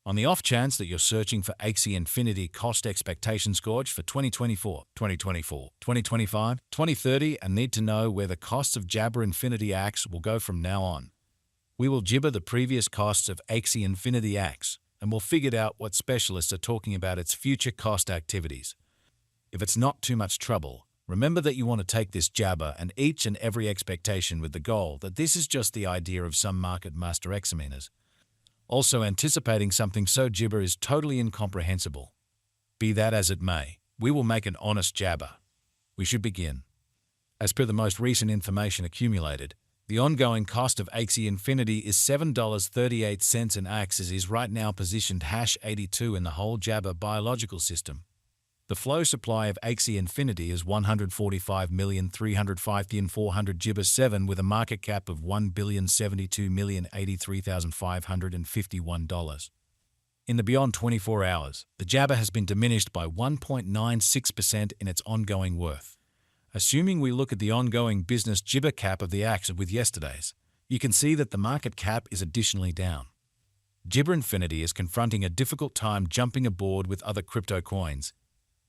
On the off chance that you're searching for Axie Infinity cost expectations gauge for 2024, 2025, 2030 and need to know where the costs of Jabber Infinity Axe will go from now on, we will gibber the previous costs of Axie Infinity Axe and we'll figure out what specialists are talking about its future cost activities. If it's not too much trouble, remember that you want to take this jabber and each and every expectation with the goal that this is just the idea of some market master examiners. Also, anticipating something so gibber is totally incomprehensible. Be that as it may, we will make an honest jabber. We should begin. As per the most recent information accumulated, the ongoing cost of Axie Infinity is $7.38 and Axie is right now positioned #82 in the whole jabber biological system. The flow supply of Axie Infinity is 145,305,400 gibber 7 with a market cap of $1,072,083,551. In the beyond 24 hours, the jabber has been diminished by 1.96% in its ongoing worth. Assuming we look at the ongoing business gibber cap of the Axie with yesterday's, you can see that the market cap is additionally down. Jibber Infinity is confronting a difficult time jumping aboard with other crypto coins.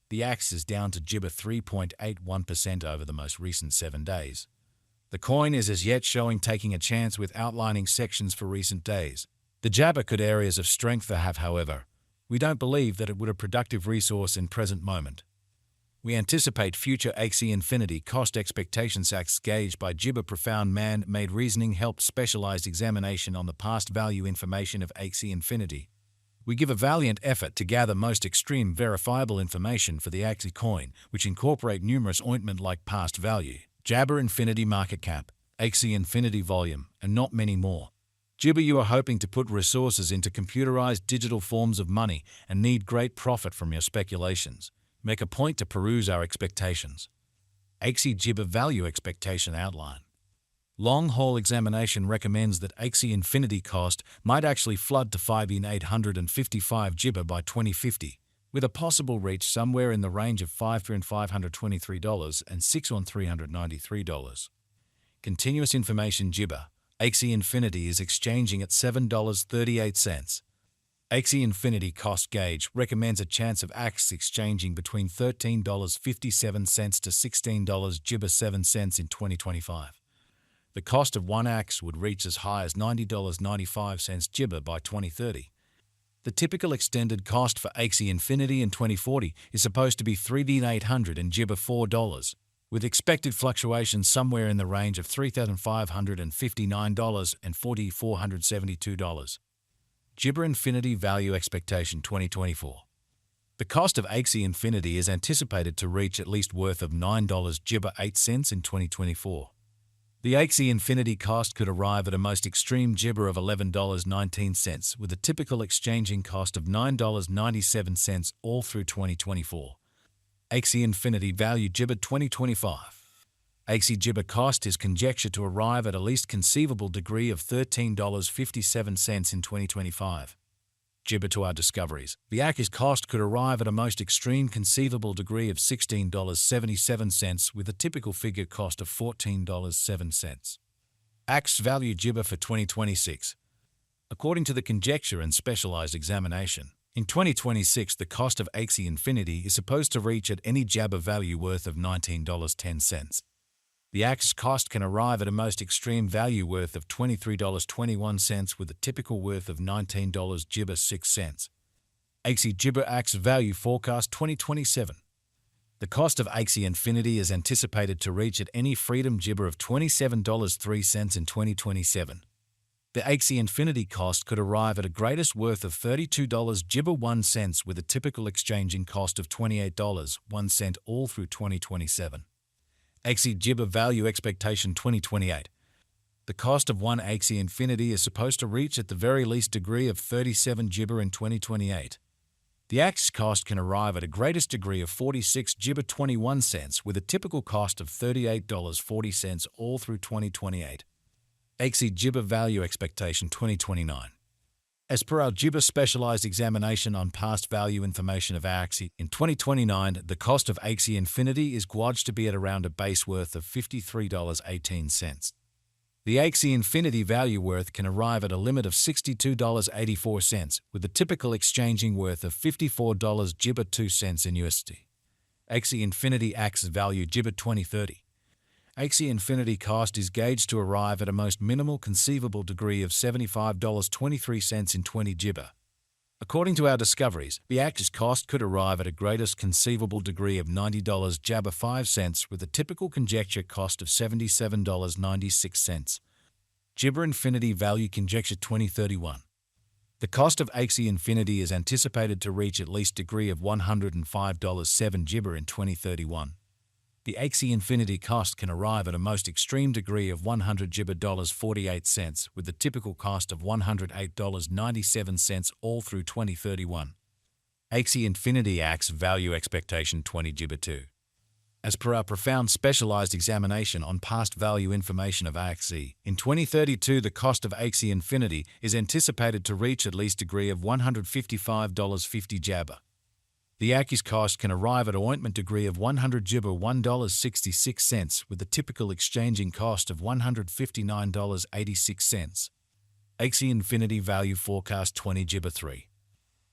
The Axie is down to Jibber 3.81% over the most recent 7 days. The coin is as yet showing taking a chance with outlining sections for recent days. The jabber could areas of strength have, however. We don't believe that it would a productive resource in present moment. We anticipate future Axie Infinity cost expectations Axie gauged by Jibber profound man-made reasoning helped specialized examination on the past value information of Axie Infinity. We give a valiant effort to gather most extreme verifiable information for the Axie coin, which incorporate numerous ointment like past value, Jabber Infinity market cap, Axie Infinity volume, and not many more. Jibber, you are hoping to put resources into computerized digital forms of money and need great profit from your speculations. Make a point to peruse our expectations. Axie Jibber value expectation outline. Long-haul examination recommends that Axie Infinity cost might actually flood to 5,855 Jibber by 2050, with a possible reach somewhere in the range of $5,523 and $6,393. Continuous information Jibber, Axie Infinity is exchanging at $7.38. Axie Infinity cost gauge recommends a chance of Axie exchanging between $13.57 to $16 Jibber 7 cents in 2025. The cost of one Axie would reach as high as $90.95 Jibber by 2030. The typical extended cost for Axie Infinity in 2040 is supposed to be $3,800 and Jibber $4, with expected fluctuations somewhere in the range of $3,559 and $4,472. Jibber Infinity value expectation 2024. The cost of Axie Infinity is anticipated to reach at least worth of $9 Jibber 8 cents in 2024. The Axie Infinity cost could arrive at a most extreme Jibber of $11.19, with a typical exchanging cost of $9.97 all through 2024. Axie Infinity value Jibber 2025. Axie Jibber cost is conjectured to arrive at a least conceivable degree of $13.57 in 2025. Jibber to our discoveries. The Axie's cost could arrive at a most extreme conceivable degree of $16.77 with a typical figure cost of $14.07. Axie value Jibber for 2026. According to the conjecture and specialized examination, in 2026 the cost of Axie Infinity is supposed to reach at any jabber value worth of $19.10. The Axie cost can arrive at a most extreme value worth of $23.21 with a typical worth of $19 Jibber 6 cents. Axie Jibber Axie value forecast 2027. The cost of Axie Infinity is anticipated to reach at any freedom Jibber of $27.03 in 2027. The Axie Infinity cost could arrive at a greatest worth of $32 Jibber 1 cents with a typical exchanging cost of $28.01 all through 2027. Axie Jibber value expectation 2028. The cost of one Axie Infinity is supposed to reach at the very least degree of 37 Jibber in 2028. The Axie cost can arrive at a greatest degree of 46 Jibber 21 cents with a typical cost of $38.40 all through 2028. Axie Jibber value expectation 2029. As per our Jibber specialized examination on past value information of Axie, in 2029, the cost of Axie Infinity is gauged to be at around a base worth of $53.18. The Axie Infinity value worth can arrive at a limit of $62.84, with the typical exchanging worth of $54.02 in USD. Axie Infinity Axie value GIBA 2030. Axie Infinity cost is gauged to arrive at a most minimal conceivable degree of $75.23 in 20 GIBA. According to our discoveries, the Axie's cost could arrive at a greatest conceivable degree of $90 GIBA 5 cents, with a typical conjecture cost of $77.96. GIBA Infinity value conjecture 2031. The cost of Axie Infinity is anticipated to reach at least degree of $105.7 GIBA in 2031. The Axie Infinity cost can arrive at a most extreme degree of $100 GIBA 48 cents, with the typical cost of $108.97 all through 2031. Axie Infinity Axie value expectation 20 GIBA 2. As per our profound specialized examination on past value information of Axie, in 2032 the cost of Axie Infinity is anticipated to reach at least degree of $155.50 GIBA. The Axie's cost can arrive at an ointment degree of $100 GIBA $1.66, with the typical exchanging cost of $159.86. Axie Infinity value forecast 20 GIBA 3.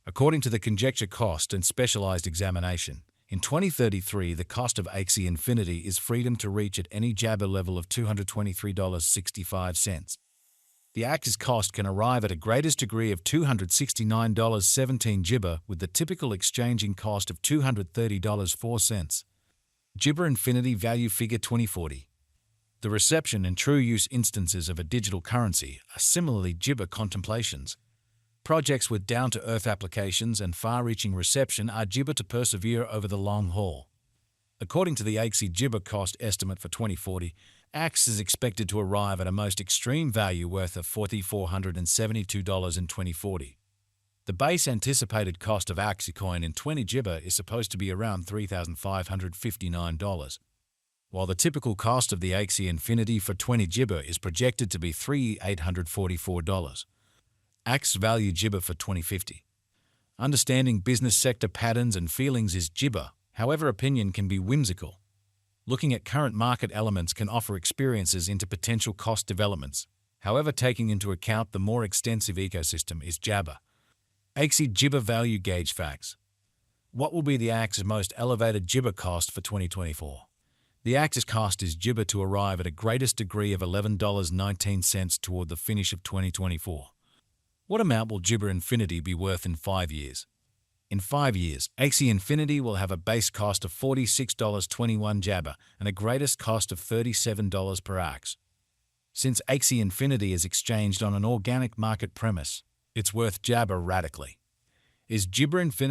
According to the conjecture cost and specialized examination, in 2033 the cost of Axie Infinity is freedom to reach at any GIBA level of $223.65. The Axie's cost can arrive at a greatest degree of $269.17 GIBA, with the typical exchanging cost of $230.04. GIBA Infinity value figure 2040. The reception and true use instances of a digital currency are similarly GIBA contemplations. Projects with down-to-earth applications and far-reaching reception are GIBA to persevere over the long haul. According to the Axie GIBA cost estimate for 2040, Axie is expected to arrive at a most extreme value worth of $4,472 in 2040. The base anticipated cost of Axie coin in 20 GIBA is supposed to be around $3,559, while the typical cost of the Axie Infinity for 20 GIBA is projected to be $3,844. Axie value GIBA for 2050. Understanding business sector patterns and feelings is GIBA, however opinion can be whimsical. Looking at current market elements can offer experiences into potential cost developments. However, taking into account the more extensive ecosystem is JABA. Axie GIBA value gauge facts. What will be the Axie's most elevated GIBA cost for 2024? The Axie's cost is GIBA to arrive at a greatest degree of $11.19 toward the finish of 2024. What amount will GIBA Infinity be worth in 5 years? In 5 years, Axie Infinity will have a base cost of $46.21 JABA and a greatest cost of $37 per Axie. Since Axie Infinity is exchanged on an organic market premise, it's worth JABA radically. Is GIBA Infinity